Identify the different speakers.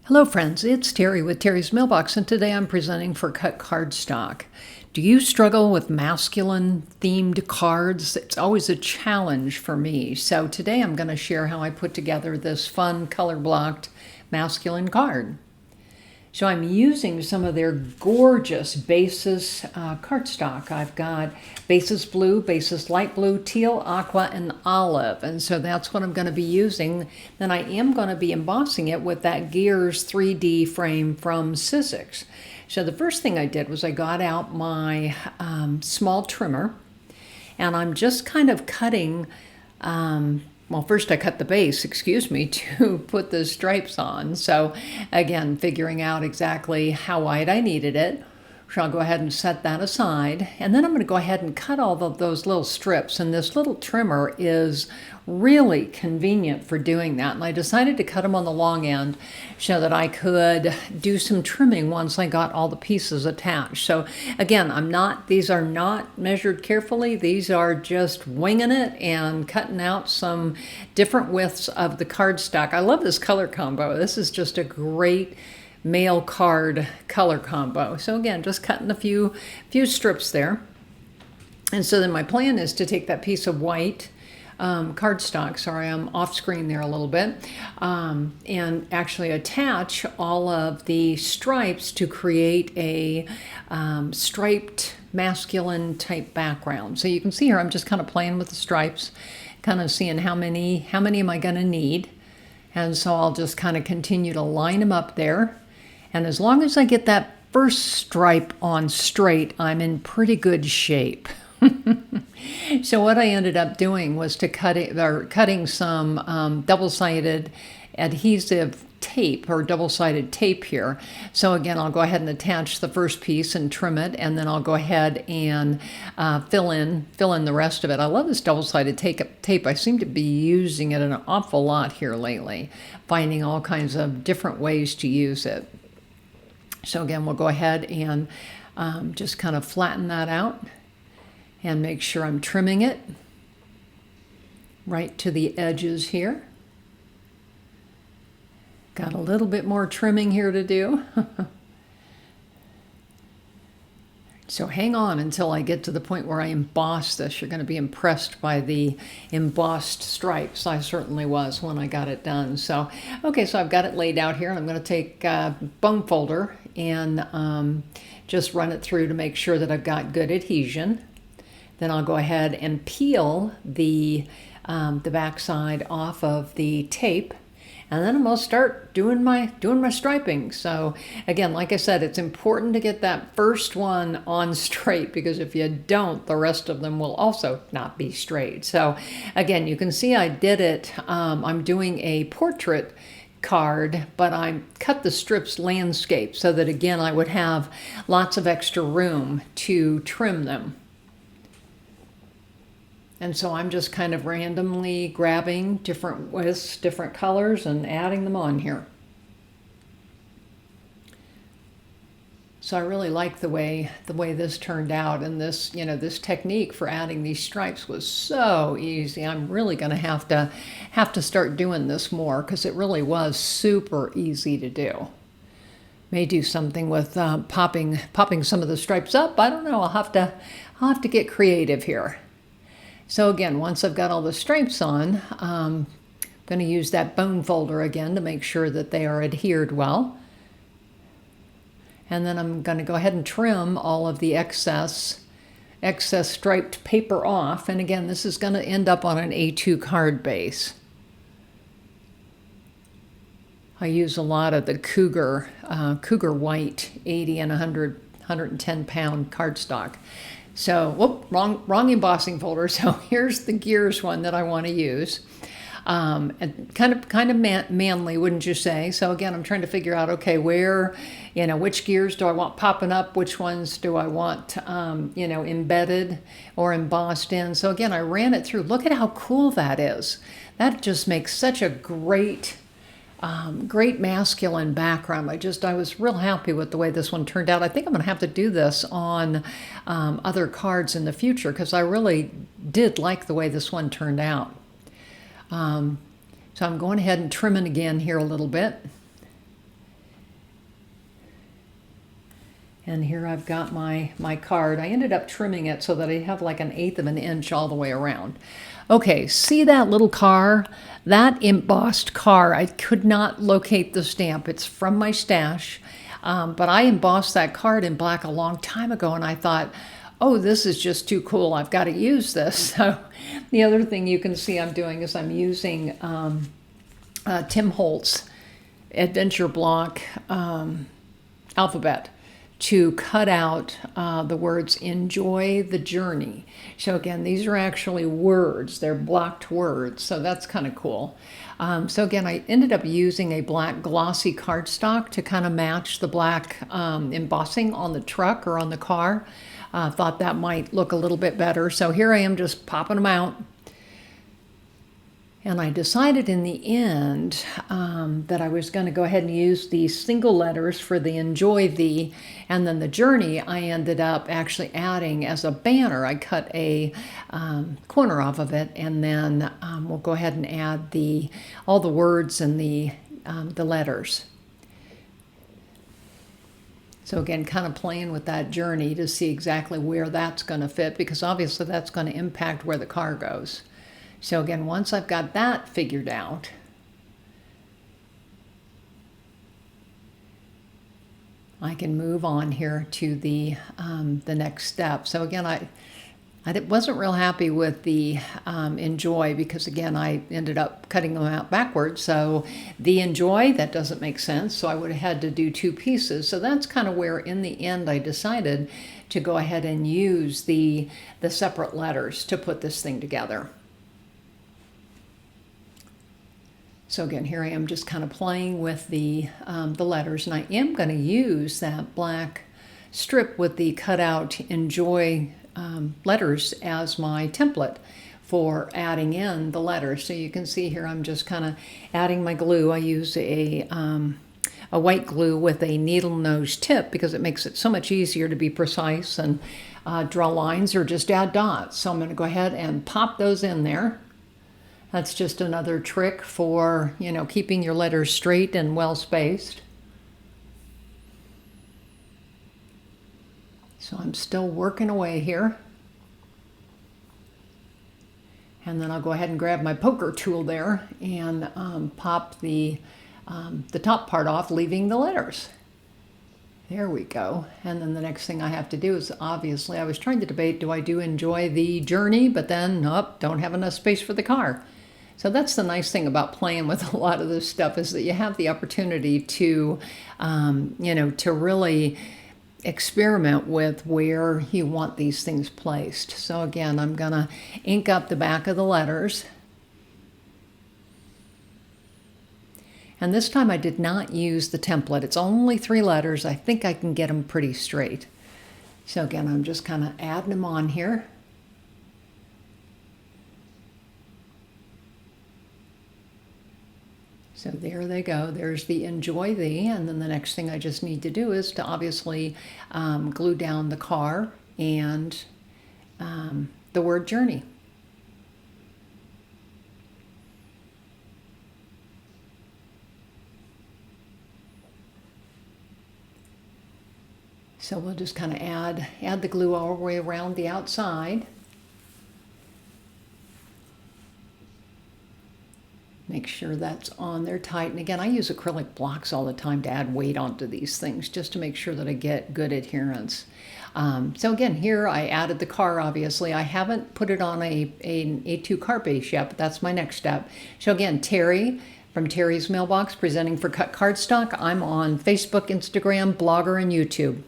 Speaker 1: Hello friends, it's Teri with Teri's Mailbox, and today I'm presenting for Cut Cardstock. Do you struggle with masculine themed cards? It's always a challenge for me. So today I'm going to share how I put together this fun color blocked masculine card. So I'm using some of their gorgeous basis cardstock. I've got basis blue, basis light blue, teal, aqua, and olive. And so that's what I'm going to be using. Then I am going to be embossing it with that Gears 3D frame from Sizzix. So the first thing I did was I got out my small trimmer, and I'm just kind of cutting well, first I cut the base, to put the stripes on. So again, figuring out exactly how wide I needed it. So I'll go ahead and set that aside. And then I'm going to go ahead and cut all of those little strips. And this little trimmer is really convenient for doing that. And I decided to cut them on the long end so that I could do some trimming once I got all the pieces attached. So again, these are not measured carefully. These are just winging it and cutting out some different widths of the cardstock. I love this color combo. This is just a great male card color combo. So again, just cutting a few strips there. And so then my plan is to take that piece of white cardstock, sorry, I'm off screen there a little bit, and actually attach all of the stripes to create a striped masculine type background. So you can see here, I'm just kind of playing with the stripes, kind of seeing how many am I going to need. And so I'll just kind of continue to line them up there. And as long as I get that first stripe on straight, I'm in pretty good shape. So what I ended up doing was cutting some double-sided adhesive tape or double-sided tape here. So again, I'll go ahead and attach the first piece and trim it, and then I'll go ahead and fill in the rest of it. I love this double-sided tape. I seem to be using it an awful lot here lately, finding all kinds of different ways to use it. So again, we'll go ahead and just kind of flatten that out and make sure I'm trimming it right to the edges here. Got a little bit more trimming here to do. So hang on until I get to the point where I emboss this. You're going to be impressed by the embossed stripes. I certainly was when I got it done. So, okay, so I've got it laid out here, and I'm going to take a bone folder and just run it through to make sure that I've got good adhesion. Then I'll go ahead and peel the backside off of the tape. And then I'm going to start doing my striping. So again, like I said, it's important to get that first one on straight, because if you don't, the rest of them will also not be straight. So again, you can see I did it. I'm doing a portrait card, but I cut the strips landscape so that again, I would have lots of extra room to trim them. And so I'm just kind of randomly grabbing different widths, different colors, and adding them on here. So I really like the way this turned out, and this technique for adding these stripes was so easy. I'm really going to have to start doing this more, because it really was super easy to do. May do something with popping some of the stripes up. I don't know. I'll have to get creative here. So again, once I've got all the stripes on, I'm going to use that bone folder again to make sure that they are adhered well. And then I'm going to go ahead and trim all of the excess striped paper off. And again, this is going to end up on an A2 card base. I use a lot of the Cougar White 80 and 110 pound cardstock. So, whoop, wrong embossing folder. So here's the Gears one that I want to use. And kind of manly, wouldn't you say? So again, I'm trying to figure out, okay, which gears do I want popping up? Which ones do I want, embedded or embossed in? So again, I ran it through. Look at how cool that is. That just makes such a great masculine background. I was real happy with the way this one turned out. I think I'm going to have to do this on other cards in the future, because I really did like the way this one turned out. So I'm going ahead and trimming again here a little bit. And here I've got my card. I ended up trimming it so that I have like 1/8 of an inch all the way around. Okay, see that little car? That embossed car, I could not locate the stamp. It's from my stash, but I embossed that card in black a long time ago, and I thought, oh, this is just too cool. I've got to use this. So the other thing you can see I'm doing is I'm using Tim Holtz Adventure Block alphabet to cut out the words enjoy the journey. So again, these are actually words. They're blocked words. So that's kind of cool. So again, I ended up using a black glossy cardstock to kind of match the black embossing on the truck or on the car. Thought that might look a little bit better. So here I am just popping them out. And I decided in the end that I was going to go ahead and use these single letters for the enjoy thee, and then the journey I ended up actually adding as a banner. I cut a corner off of it, and then we'll go ahead and add all the words and the letters. So again, kind of playing with that journey to see exactly where that's going to fit, because obviously that's going to impact where the car goes. So again, once I've got that figured out, I can move on here to the next step. So again, I wasn't real happy with the enjoy, because again, I ended up cutting them out backwards. So the enjoy, that doesn't make sense. So I would have had to do 2 pieces. So that's kind of where in the end I decided to go ahead and use the separate letters to put this thing together. So again, here I am just kind of playing with the letters, and I am going to use that black strip with the cutout enjoy letters as my template for adding in the letters. So you can see here I'm just kind of adding my glue. I use a white glue with a needle nose tip because it makes it so much easier to be precise and draw lines or just add dots. So I'm going to go ahead and pop those in there. That's just another trick for, keeping your letters straight and well spaced. So I'm still working away here. And then I'll go ahead and grab my poker tool there and pop the top part off, leaving the letters. There we go. And then the next thing I have to do is, obviously, I was trying to debate, do I enjoy the journey? But then, nope, don't have enough space for the car. So that's the nice thing about playing with a lot of this stuff, is that you have the opportunity to, to really experiment with where you want these things placed. So again, I'm going to ink up the back of the letters. And this time I did not use the template. It's only 3 letters. I think I can get them pretty straight. So again, I'm just kind of adding them on here. So there they go. There's the enjoy thee. And then the next thing I just need to do is to obviously glue down the car and the word journey. So we'll just kind of add the glue all the way around the outside. Make sure that's on there tight. And again, I use acrylic blocks all the time to add weight onto these things, just to make sure that I get good adherence. So again, here I added the car, obviously. I haven't put it on an A2 card base yet, but that's my next step. So again, Teri from Teri's Mailbox, presenting for Cut Cardstock. I'm on Facebook, Instagram, Blogger, and YouTube.